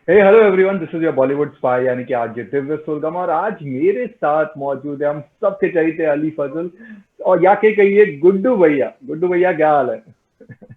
Hey hello everyone, this is your Bollywood spy यानी कि आज दिव्य सुरगम। और आज मेरे साथ मौजूद है हम सबके चहीते अली फजल और या के कहिए गुड्डू भैया। गुड्डू भैया क्या हाल है?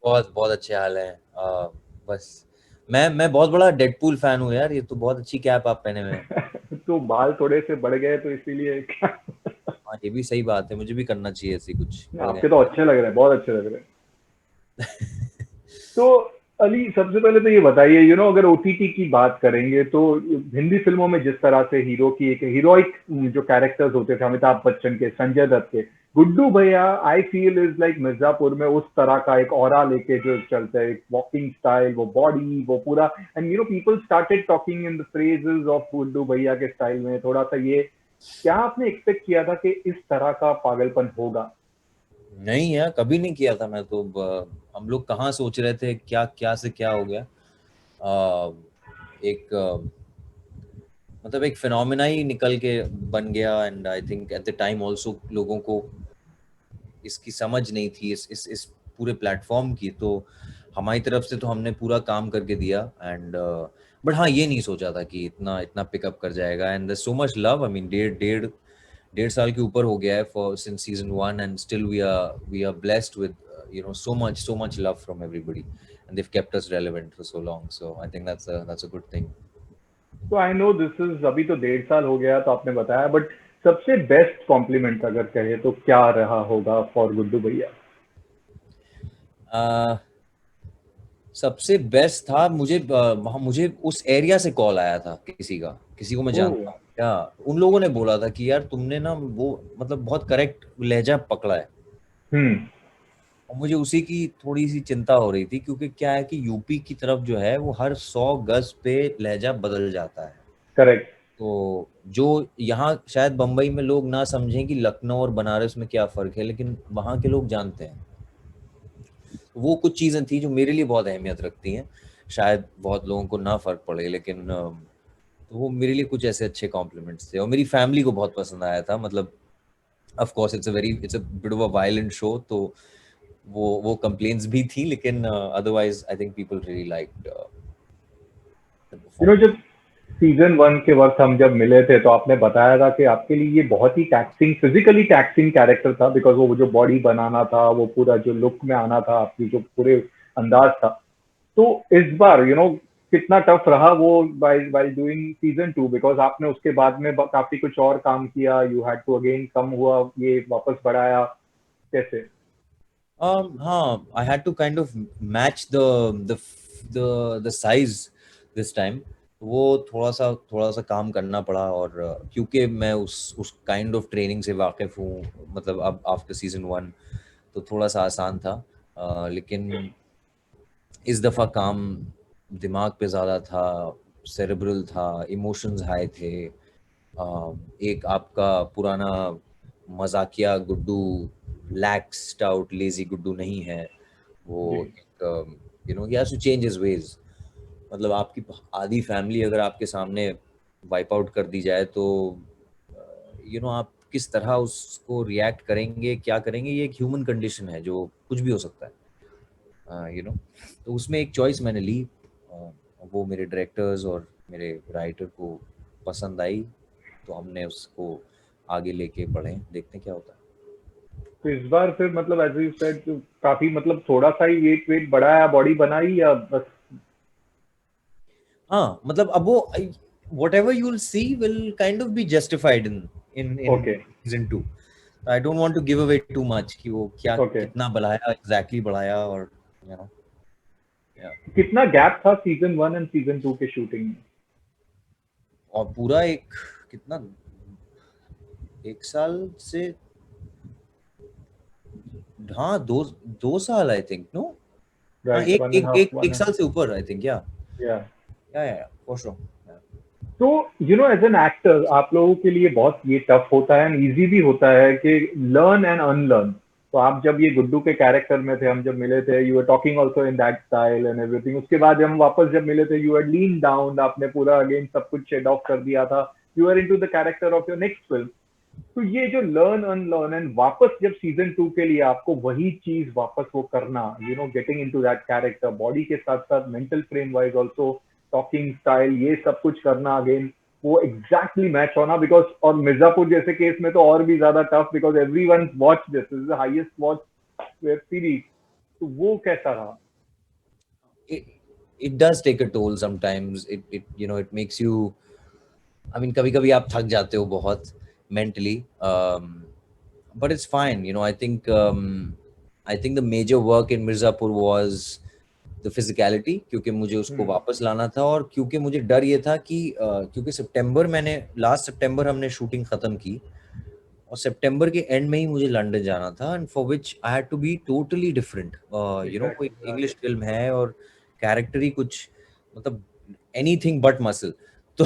बहुत बहुत अच्छे हाल है। बस मैं बहुत बड़ा डेडपूल फैन हूँ यार। ये तो बहुत अच्छी कैप आप पहने हुए हैं। तो बाल थोड़े से बढ़ गए तो इसीलिए हाँ, ये भी सही बात है, मुझे भी करना चाहिए ऐसी कुछ बढ़ गए। आपके तो अच्छे लग रहे हैं, बहुत अच्छे लग रहे हैं। तो अली, सबसे पहले तो ये बताइए, अगर ओटीटी की बात करेंगे तो हिंदी फिल्मों में जिस तरह से हीरो की एक हीरोइक जो कैरेक्टर्स होते थे, अमिताभ बच्चन के, संजय दत्त के, गुड्डू भैया I feel is like Mirzapur में उस तरह का एक ऑरा लेके जो चलता है, एक वॉकिंग स्टाइल, वो बॉडी, वो पूरा। And people started talking in the phrases of Guddu भैया के स्टाइल में थोड़ा सा ये। क्या आपने एक्सपेक्ट किया था कि इस तरह का पागलपन होगा? नहीं यार, कभी नहीं किया था मैं तो। हम लोग कहाँ सोच रहे थे, क्या क्या से क्या हो गया। आ, एक मतलब एक फिनोमिना ही निकल के बन गया। And I think at the time also लोगों को इसकी समझ नहीं थी, इस पूरे प्लेटफॉर्म की। तो हमारी तरफ से तो हमने पूरा काम करके दिया। एंड बट हाँ, ये नहीं सोचा था कि इतना इतना पिकअप कर जाएगा। And so much love, I mean डेढ़ डेढ़ डेढ़ साल के ऊपर हो गया है for since season one. And still we are blessed with so much love from everybody, and they've kept us relevant for so long. So I think that's a good thing. तो आई नो दिस इज, अभी तो 1.5 साल हो गया तो आपने बताया, but सबसे बेस्ट कॉम्प्लीमेंट अगर कहे तो क्या रहा होगा फॉर गुड्डू भैया? uh, सबसे बेस्ट था मुझे, वहाँ मुझे उस एरिया से कॉल आया था, किसी को मैं ओह। जानता हूँ क्या। उन लोगों ने बोला था कि यार तुमने ना वो मतलब बहुत करेक्ट लहजा पकड़ा है। हम्म। और मुझे उसी की थोड़ी सी चिंता हो रही थी, क्योंकि क्या है कि यूपी की तरफ जो है वो हर 100 गज पे लहजा बदल जाता है। करेक्ट। तो जो यहाँ शायद बम्बई में लोग ना समझें कि लखनऊ और बनारस में क्या फर्क है, लेकिन वहाँ के लोग जानते हैं। वो कुछ चीजें थी जो मेरे लिए बहुत अहमियत रखती हैं। शायद बहुत लोगों को ना फर्क पड़े, लेकिन तो वो मेरे लिए कुछ ऐसे अच्छे कॉम्प्लीमेंट्स थे और मेरी फैमिली को बहुत पसंद आया था। मतलब of course it's a bit of a violent show, तो वो कंप्लेंट्स भी थी, लेकिन otherwise I think people really liked the जब परफॉर्मेंस। सीजन वन के वक्त हम जब मिले थे तो आपने बताया था कि आपके लिए ये बहुत ही टैक्सिंग, फिजिकली टैक्सिंग कैरेक्टर था, बिकॉज वो जो बॉडी बनाना था, वो पूरा जो लुक में आना था, आपकी जो पूरे अंदाज था। तो इस बार कितना टफ रहा वो by by doing season two, because आपने उसके बाद में काफी कुछ और काम किया, you had to again come हुआ, ये वापस बढ़ाया कैसे? हाँ, I had to kind of match the size this time। वो थोड़ा सा काम करना पड़ा। और क्योंकि मैं उस काइंड ऑफ ट्रेनिंग से वाकिफ हूँ, मतलब अब आफ्टर सीजन वन, तो थोड़ा सा आसान था। लेकिन इस दफ़ा काम दिमाग पे ज़्यादा था, सेरेब्रल था, इमोशंस हाई थे। एक आपका पुराना मजाकिया Guddu, lax stout lazy Guddu नहीं है वो। जी। एक he has to change his ways. मतलब आपकी आधी फैमिली अगर आपके सामने वाइप आउट कर दी जाए, तो आप किस तरह उसको रिएक्ट करेंगे, क्या करेंगे, ये एक ह्यूमन कंडीशन है, जो कुछ भी हो सकता है। तो उसमें एक चॉइस मैंने ली। वो मेरे डायरेक्टर्स और मेरे राइटर को पसंद आई, तो हमने उसको आगे लेके बढ़े, देखते हैं क्या होता है। तो इस बार फिर मतलब एज यू सेड, काफी मतलब थोड़ा सा ही वेट वेट बढ़ाया, बॉडी बनाई, या बस? हाँ, मतलब अब वो whatever you'll see will kind of be justified in okay. season two। I don't want to give away too much कि वो क्या ओके। कितना बढ़ाया, एग्जैक्टली बढ़ाया। और यू नो कितना गैप था season one and season two के शूटिंग में? और पूरा एक कितना, 1 साल से, हाँ, 2 2 साल आई थिंक, नो। हाँ, राइट, एक वन एंड एक हाफ, एक वन एक एंड। साल से ऊपर आई थिंक, या। या फॉर श्योर। तो एज एन एक्टर आप लोगों के लिए बहुत ये टफ होता है एंड इजी भी होता है कि लर्न एंड अनलर्न। तो आप जब ये गुड्डू के कैरेक्टर में थे, हम जब मिले थे, you are talking also in that style and everything. उसके बाद जब हम वापस जब मिले थे, यू आर लीन डाउन, आपने पूरा अगेन सब कुछ शेड ऑफ कर दिया था, you are into the character of your next film. तो ये जो लर्न अनलर्न एंड वापस जब सीजन टू के लिए आपको वही चीज वापस वो करना, getting into that character, body के साथ साथ mental frame wise also, talking style, ये सब कुछ करना अगेन वो एग्जैक्टली मैच होना, बिकॉज और मिर्जापुर जैसे केस में तो और भी ज्यादा tough, because everyone watch this is the highest watch web series, तो वो कैसा रहा? it, it does take a toll sometimes. It you know, it makes you, I mean, कभी कभी आप थक जाते हो बहुत mentally, but it's fine, you know. I think the major work in Mirzapur was the physicality, क्योंकि मुझे उसको वापस लाना था, और क्योंकि मुझे डर ये था कि क्योंकि सितंबर, मैंने लास्ट सितंबर हमने शूटिंग खत्म की, और सितंबर के एंड में ही मुझे लंदन जाना था, and for which I had to be totally different, you know, कोई इंग्लिश फिल्म है और कैरेक्टर ही कुछ, मतलब एनीथिंग बट मसल, तो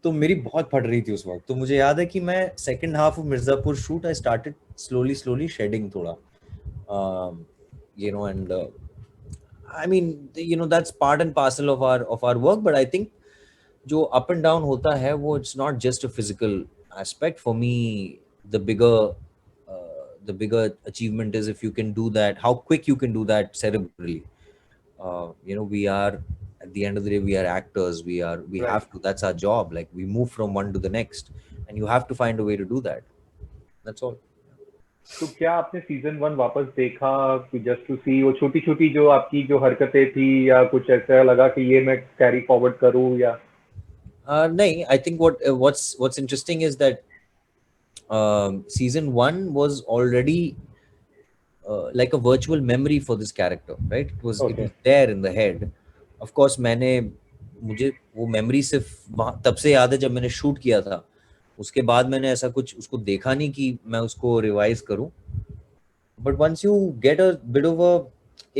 तो मेरी बहुत फट रही थी उस वक्त। तो मुझे याद है कि मैं second half of Mirzapur shoot, I started slowly shedding थोड़ा, and I mean, that's part and parcel of our work, but I think जो up and down होता है वो, it's not just a physical aspect for me. The bigger achievement is if you can do that, how quick you can do that cerebrally. We are, at the end of the day, we are actors, we have to, that's our job, like we move from one to the next, and you have to find a way to do that. That's all. तो क्या आपने season 1 वापस देखा just to सी वो छोटी छोटी जो आपकी जो हरकतें थी, या कुछ ऐसा लगा कि ये मैं कैरी फॉरवर्ड करूं या? nahin, I think what's interesting is that season 1 was already like a virtual memory for this character, right? It was there in the head. Of course, मुझे वो मेमोरी सिर्फ तब से याद है जब मैंने शूट किया था, उसके बाद मैंने ऐसा कुछ उसको देखा नहीं कि मैं उसको रिवाइज करूं। But once you get a bit of a,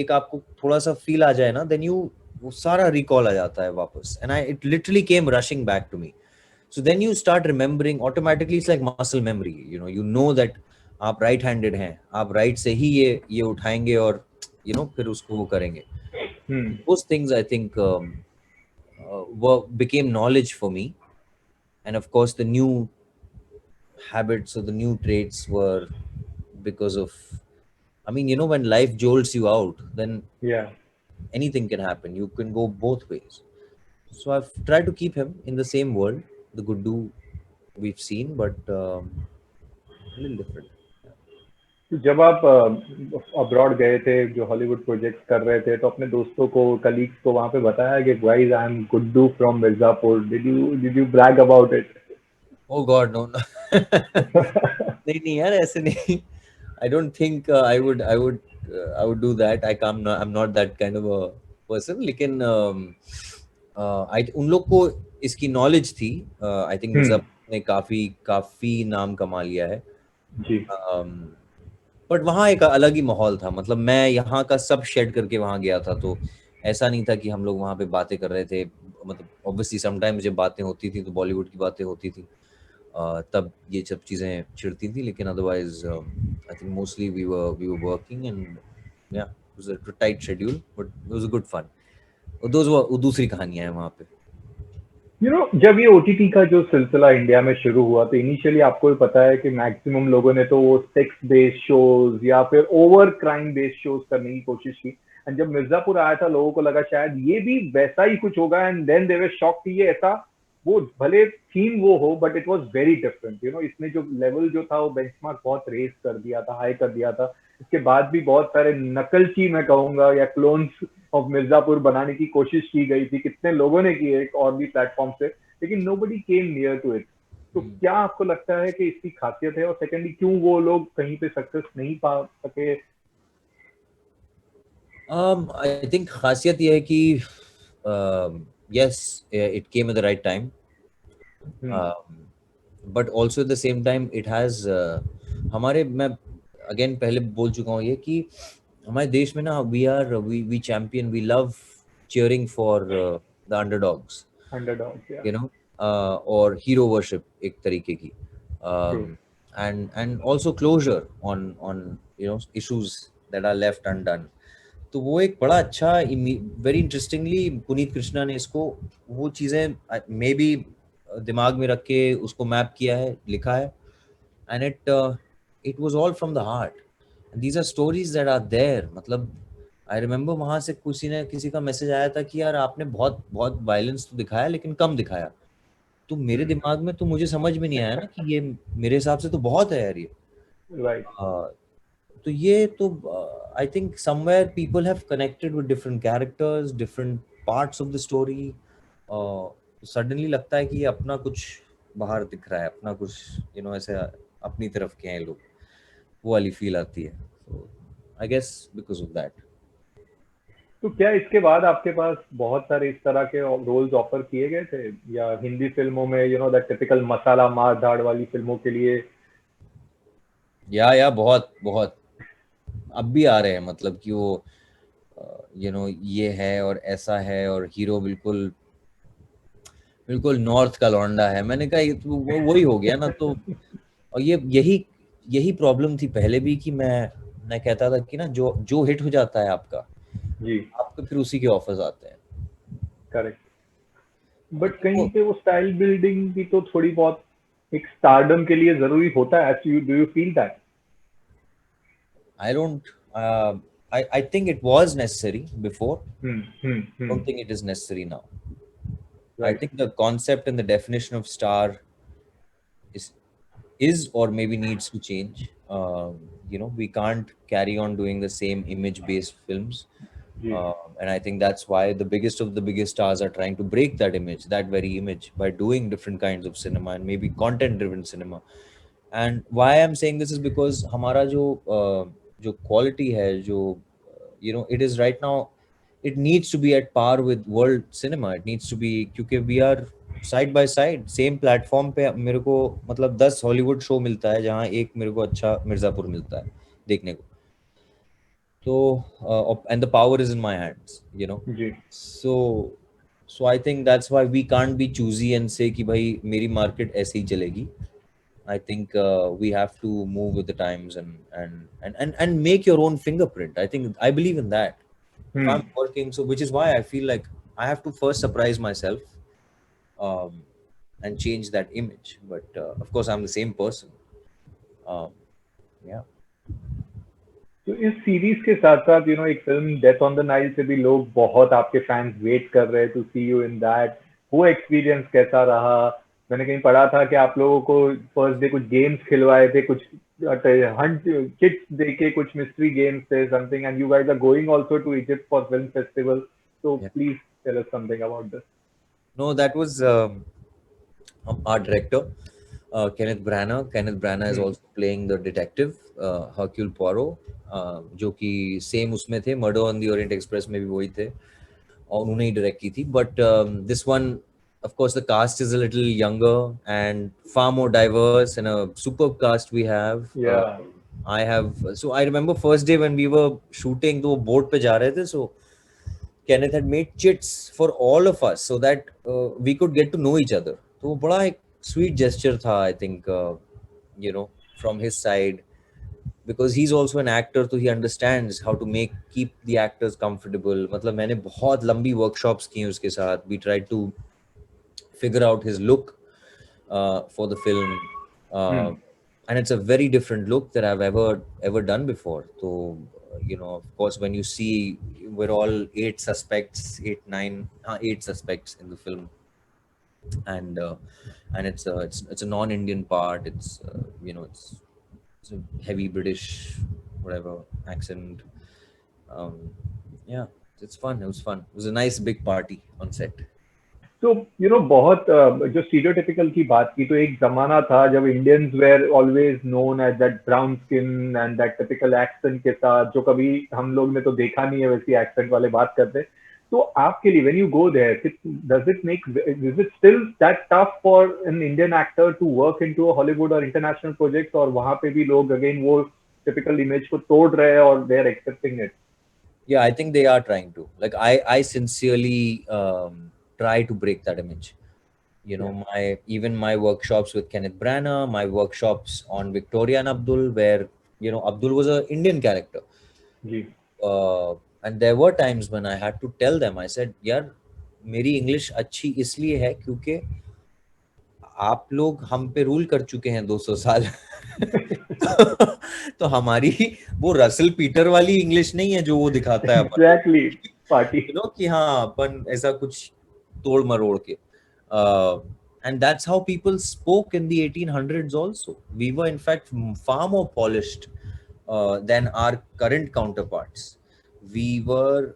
एक आपको थोड़ा सा फील आ जाए ना, देन वो सारा रिकॉल आ जाता है वापस, and it literally came rushing back to me. So then you start remembering automatically. It's like muscle memory. You know that आप राइट हैंडेड हैं, आप राइट से ही ये उठाएंगे, और फिर उसको वो करेंगे। Those things, I think, became knowledge for me, and of course the new habits or the new traits were because of, I mean, when life jolts you out, then या anything can happen. You can go both ways. So I've tried to keep him in the same world, the Guddu we've seen, but a little different. तो जब आप abroad गए थे, जो Hollywood projects कर रहे थे, तो अपने दोस्तों को, कलीग्स को वहां पे बताया कि guys I am Guddu from Mirzapur, did you brag about it? Oh God, no, no. नहीं नहीं यार, ऐसे नहीं। I don't think I would do that. I'm not that kind of a person. लेकिन उन लोग को इसकी नॉलेज थी। I think मिर्जा ने काफी काफी नाम कमा लिया है। जी। बट वहाँ एक अलग ही माहौल था। मतलब मैं यहाँ का सब शेड करके वहाँ गया था, तो ऐसा नहीं था कि हम लोग वहाँ पे बातें कर रहे थे। मतलब ऑब्वियसली समटाइम जब बातें होती थी तो बॉलीवुड की बातें होती थी, तब ये सब चीज़ें छिड़ती थी, लेकिन otherwise I think mostly we were working, and yeah it was a tight schedule, but it was a good fun. वो दूसरी कहानियां हैं वहाँ पे। जब ये ओटीटी का जो सिलसिला इंडिया में शुरू हुआ, तो इनिशियली आपको भी पता है कि मैक्सिमम लोगों ने तो वो सेक्स बेस्ड शोज या फिर ओवर क्राइम बेस्ड शोज करने की कोशिश की। एंड जब मिर्जापुर आया था, लोगों को लगा शायद ये भी वैसा ही कुछ होगा, and then they were shock कि ये ऐसा, वो भले थीम वो हो, but it was very different. इसने जो लेवल जो था वो बेंचमार्क बहुत रेस कर दिया था, हाई कर दिया था। इसके बाद भी बहुत सारे नकलची, मैं कहूंगा, या क्लोन्स ऑफ मिर्जापुर बनाने की कोशिश की गई थी, कितने लोगों ने की है एक और भी प्लेटफॉर्म से, लेकिन nobody came near to it. तो क्या आपको लगता है कि इसकी खासियत है, और सेकेंडली क्यों वो लोग कहीं पे सक्सेस नहीं पा सके? आई थिंक खासियत ये है कि yes, it came at the right time, but also at the same time it has, मैं अगेन पहले बोल चुका हूँ ये कि हमारे देश में ना, we champion, we love cheering for the underdogs, underdog, या और hero worship एक तरीके की, true. and also closure on issues that are left undone. तो वो एक बड़ा अच्छा, वेरी इंटरेस्टिंगली पुनीत कृष्णा ने इसको, वो चीजें मे बी दिमाग में रख के उसको मैप किया है, लिखा है, and it was all from the heart. And these are stories that are there. मतलब आई रिमेम्बर वहां से किसी का मैसेज आया था कि यार आपने बहुत बहुत वायलेंस तो दिखाया लेकिन कम दिखाया। तो मेरे दिमाग में तो मुझे समझ में नहीं आया ना कि ये मेरे हिसाब से तो बहुत है यार ये। राइट। तो ये तो I think somewhere people have connected with different characters, different parts of the story. Suddenly लगता है कि ये अपना कुछ बाहर दिख रहा है, अपना कुछ ऐसे अपनी तरफ के हैं लोग, वो वाली फील आती है। तो I guess because of that. तो क्या इसके बाद आपके पास बहुत सारे इस तरह के रोल्स ऑफर किए गए थे, या हिंदी फिल्मों में दैट टिपिकल मसाला मार धाड़ वाली फिल्मों के लिए? या बहुत बहुत अब भी आ रहे हैं, मतलब कि वो ये है और ऐसा है और हीरो बिल्कुल बिल्कुल नॉर्थ का लौंडा है। मैंने कहा ये तो वही हो गया ना। तो और ये यही यही प्रॉब्लम थी पहले भी कि मैं कहता था कि ना जो जो हिट हो जाता है आपका, जी। आपको फिर उसी के ऑफर्स आते हैं। करेक्ट। आई बट थिंक कहीं वो पे वो स्टाइल बिल्डिंग भी तो थोड़ी बहुत एक स्टारडम के लिए जरूरी होता है। Do you feel that? I don't I think it was necessary before, hmm. Don't think it is necessary now. I right. think the concept and the definition of star is is or maybe needs to change. We can't carry on doing the same image-based films, जी। and I think that's why the biggest of the biggest stars are trying to break that image, that very image, by doing different kinds of cinema and maybe content-driven cinema. And why I'm saying this is because हमारा जो quality है, जो it is right now, it needs to be at par with world cinema. It needs to be, क्योंकि we are side by side same platform पे। मेरे को मतलब 10 Hollywood show मिलता है जहाँ एक मेरे को अच्छा मिर्जापुर मिलता है देखने को। तो and the power is in my hands. जी। So so I think that's why we can't be choosy and say कि भाई मेरी मार्केट ऐसे ही चलेगी। I think we have to move with the times and make your own fingerprint. I think I believe in that. If hmm. I'm working, so which is why I feel like I have to first surprise myself, um, and change that image. But of course, I'm the same person. Um, yeah. तो इस series के साथ साथ एक film death on the Nile से भी लोग बहुत आपके फैंस वेट कर रहे हैं to see you in that. वो एक्सपीरियंस कैसा रहा? मैंने कहीं पढ़ा था कि आप लोगों को फर्स्ट डे कुछ गेम्स खिलवाए थे, कुछ हंट किट्स दे के, कुछ मिस्ट्री गेम्स थे something, and you guys are going also to Egypt for film festival. So Yeah. Please tell us something about this. No, that was our director, Kenneth Branagh. Kenneth Branagh is hmm. also playing the detective, Hercule Poirot, जो कि same उसमें थे, murder on the Orient express में भी वही थे और उन्होंने ही डायरेक्ट की थी। But this one, of course, the cast is a little younger and far more diverse, and a superb cast we have. या। So I remember first day when we were shooting, तो वो boat पे जा रहे थे, so Kenneth had made chits for all of us so that we could get to know each other. तो वो बड़ा एक sweet gesture था, I think, from his side, because he's also an actor, so he understands how to keep the actors comfortable. मतलब मैंने बहुत लंबी workshops की उसके साथ. We tried to figure out his look for the film, uh, hmm. and it's a very different look that I've ever done before. So of course, when you see we're all eight suspects, eight suspects in the film, and it's a non-Indian part. It's a heavy British whatever accent. Um, yeah, it's fun. It was fun. It was a nice big party on set. तो बहुत जो stereotypical की बात की, तो एक जमाना था जब Indians were always known as that brown skin and that typical accent के साथ, जो कभी हम लोग ने तो देखा नहीं है वैसी एक्सेंट वाले बात करते। तो आपके लिए when you go there, does it make, is it still that tough for an Indian actor to work into a Hollywood or international project, और वहां पे भी लोग अगेन वो टिपिकल इमेज को तोड़ रहे हैं और they are accepting it? Yeah, I think they are trying to. Like I sincerely try to break that image. या। My even my workshops with Kenneth Branagh, my workshops on Victoria and Abdul, where Abdul was an Indian character, जी। and there were times when I had to tell them. I said, "यार, मेरी English अच्छी इसलिए है क्योंकि आप लोग हम पे रूल कर चुके हैं 200 साल." तो हमारी वो रसल पीटर वाली इंग्लिश नहीं है जो वो दिखाता है अपन एग्जैक्टली पार्टी। कि हाँ अपन ऐसा कुछ तोड़ मरोड़ के and that's how people spoke in the 1800s also. We were in fact far more polished than our current counterparts. We were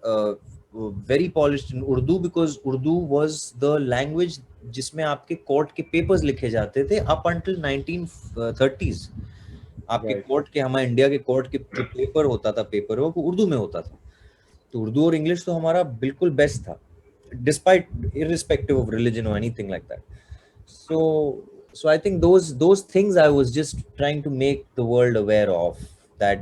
very polished in Urdu because Urdu was the language जिसमें आपके court के papers लिखे जाते थे up until 1930s. आपके court के, हमारे India के कोर्ट के जो पेपर होता था, पेपर वो उर्दू में होता था। तो उर्दू और इंग्लिश तो हमारा बिल्कुल बेस्ट था, despite irrespective of religion or anything like that. So I think those things I was just trying to make the world aware of, that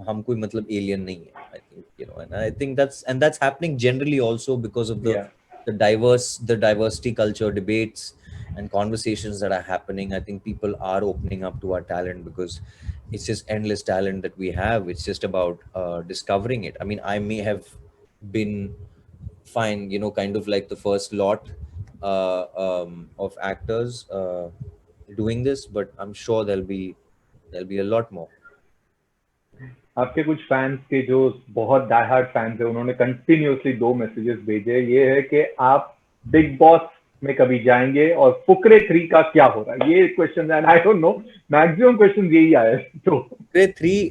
हम कोई मतलब alien नहीं है, I think, and I think that's happening generally also because of Yeah. the diversity culture debates and conversations that are happening. I think people are opening up to our talent because it's just endless talent that we have. It's just about discovering it. I mean, I may have been fine, kind of like the first lot of actors doing this, but I'm sure there'll be a lot more. आपके कुछ fans के जो बहुत die hard fans है, उन्होंने continuously 2 messages भेजे। ये है कि आप बिग बॉस में कभी जाएंगे और फुकरे 3 का क्या हो रहा है, ये क्वेश्चन है। I don't know, maximum question यही आए। तो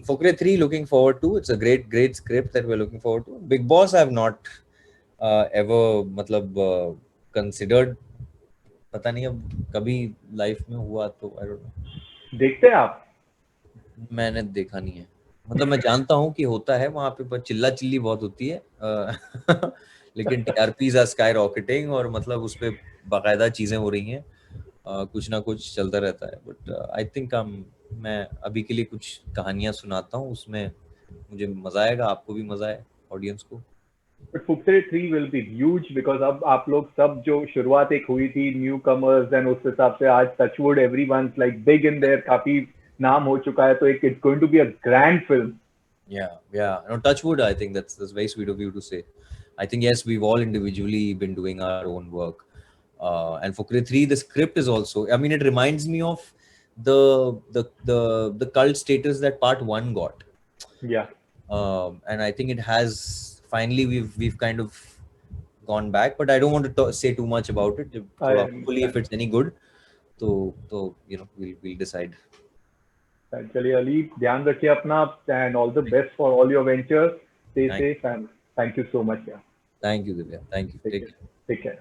Fukre 3 looking forward to. It's a great script that we're looking forward to. Big Boss I have not ever मतलब considered, पता नहीं अब कभी लाइफ में हुआ तो आई डोंट नो। देखते हैं आप? मैंने देखा नहीं है, मतलब मैं जानता हूँ कि होता है वहां पे, पर चिल्ला चिल्ली बहुत होती है लेकिन टीआरपीज आर स्काई रॉकेटिंग और मतलब उस पे बाकायदा चीजें हो रही हैं, कुछ ना कुछ चलता रहता है। बट आई थिंक मैं अभी के लिए कुछ कहानियां सुनाता हूँ, उसमें मुझे मजा आएगा, आपको भी मजा आए, ऑडियंस को। But Fukrey 3 will be huge because अब आप लोग सब जो शुरुआत एक हुई थी न्यू कमर्स एंड उस हिसाब से आज touchwood everyone like big in there, काफी नाम हो चुका है, तो एक it's going to be a grand film. Yeah. No, touch wood. I think that's very sweet of you to say. I think yes, we've all individually been doing our own work. And for Krit 3, the script is also. I mean, it reminds me of the the cult status that Part 1 got. Yeah. And I think it has finally we've kind of gone back, but I don't want to say too much about it. I So hopefully, if understand. it's any good, so we'll decide. चलिए अली, ध्यान रखिए अपना and all the best for all your ventures. Stay Thank safe and thank you so much यार। thank you, Divya. Thank you. Take Take care. care. Take care.